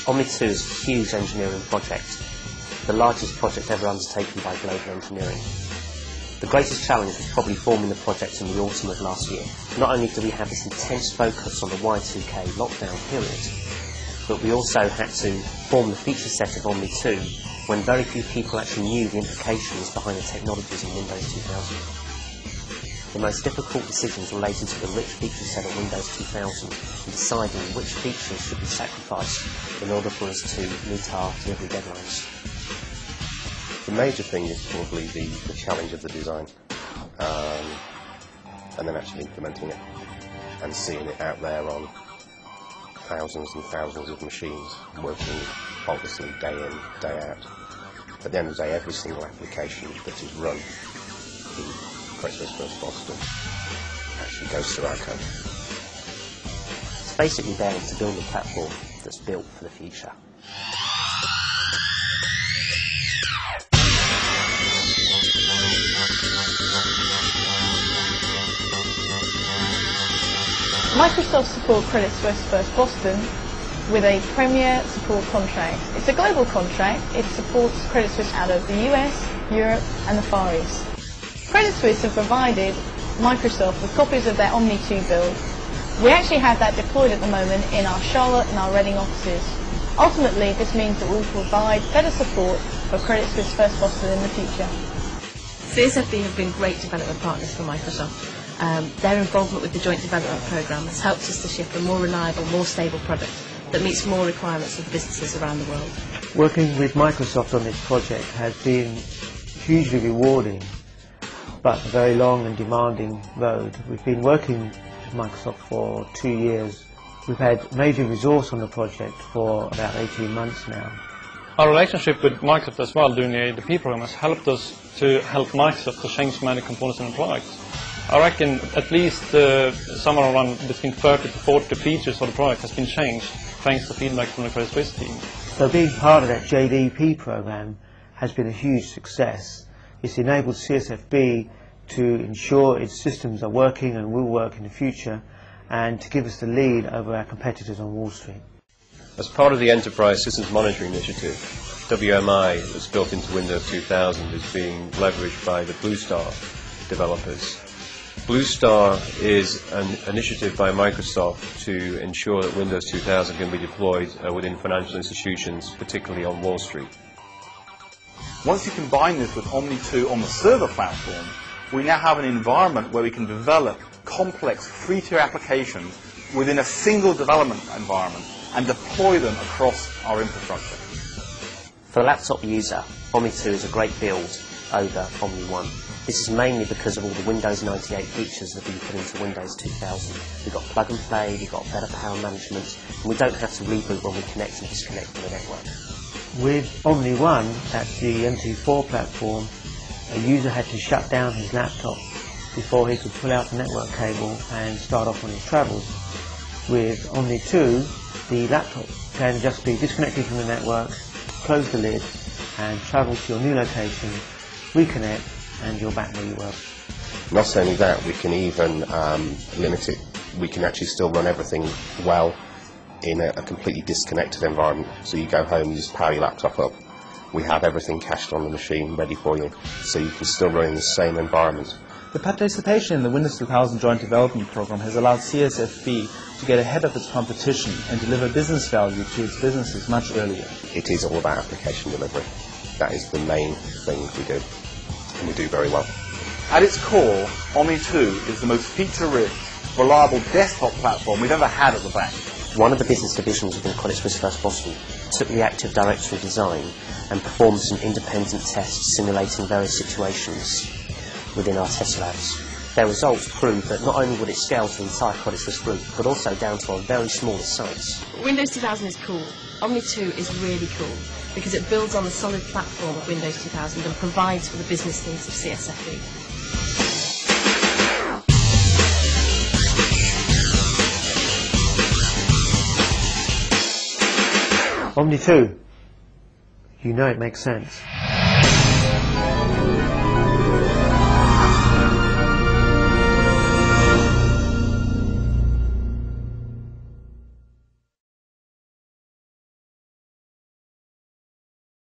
Omni2 is a huge engineering project, the largest project ever undertaken by global engineering. The greatest challenge was probably forming the project in the autumn of last year. Not only did we have this intense focus on the Y2K lockdown period, but we also had to form the feature set of Omni2 when very few people actually knew the implications behind the technologies in Windows 2000. The most difficult decisions related to the rich feature set of Windows 2000 and deciding which features should be sacrificed in order for us to meet our delivery deadlines. The major thing is probably the challenge of the design, and then actually implementing it and seeing it out there on thousands and thousands of machines, working faultlessly day in, day out. At the end of the day, every single application that is run in Credit Suisse First Boston actually goes through our code. It's basically there to build a platform that's built for the future. Microsoft support Credit Suisse First Boston with a premier support contract. It's a global contract. It supports Credit Suisse out of the US, Europe and the Far East. Credit Suisse have provided Microsoft with copies of their Omni2 build. We actually have that deployed at the moment in our Charlotte and our Reading offices. Ultimately, this means that we'll provide better support for Credit Suisse First Boston in the future. CSFB have been great development partners for Microsoft. Their involvement with the Joint Development Programme has helped us to ship a more reliable, more stable product that meets more requirements of businesses around the world. Working with Microsoft on this project has been hugely rewarding, but a very long and demanding road. We've been working with Microsoft for 2 years. We've had major resource on the project for about 18 months now. Our relationship with Microsoft as well during the ADP program has helped us to help Microsoft to change many components in the product. I reckon at least somewhere around between 30 to 40 features of the product has been changed thanks to feedback from the Credit Suisse team. So being part of that JDP program has been a huge success. It's enabled CSFB to ensure its systems are working and will work in the future, and to give us the lead over our competitors on Wall Street. As part of the Enterprise Systems Monitoring Initiative, WMI that's built into Windows 2000 is being leveraged by the Blue Star developers. Blue Star is an initiative by Microsoft to ensure that Windows 2000 can be deployed within financial institutions, particularly on Wall Street. Once you combine this with Omni2 on the server platform, we now have an environment where we can develop complex free-tier applications within a single development environment and deploy them across our infrastructure. For the laptop user, Omni2 is a great build over Omni1. This is mainly because of all the Windows 98 features that have been put into Windows 2000. We've got plug and play, we've got better power management, and we don't have to reboot when we connect and disconnect from the network. With Omni1 at the MT4 platform, a user had to shut down his laptop before he could pull out the network cable and start off on his travels. With Omni2, the laptop can just be disconnected from the network, close the lid and travel to your new location, reconnect, and you're back where you were. Not only that, we can even limit it. We can actually still run everything well in a completely disconnected environment. So you go home, you just power your laptop up. We have everything cached on the machine ready for you, so you can still run in the same environment. The participation in the Windows 2000 Joint Development Program has allowed CSFB to get ahead of its competition and deliver business value to its businesses much earlier. It is all about application delivery. That is the main thing we do, and we do very well. At its core, Omni2 is the most feature-rich, reliable desktop platform we've ever had at the bank. One of the business divisions within Credit Suisse First Boston took the Active Directory design and performed some independent tests simulating various situations within our test labs. Their results proved that not only would it scale to the entire Credit Suisse group, but also down to our very smallest sites. Windows 2000 is cool. Omni2 is really cool because it builds on the solid platform of Windows 2000 and provides for the business needs of CSFB. Omni2, you know it makes sense.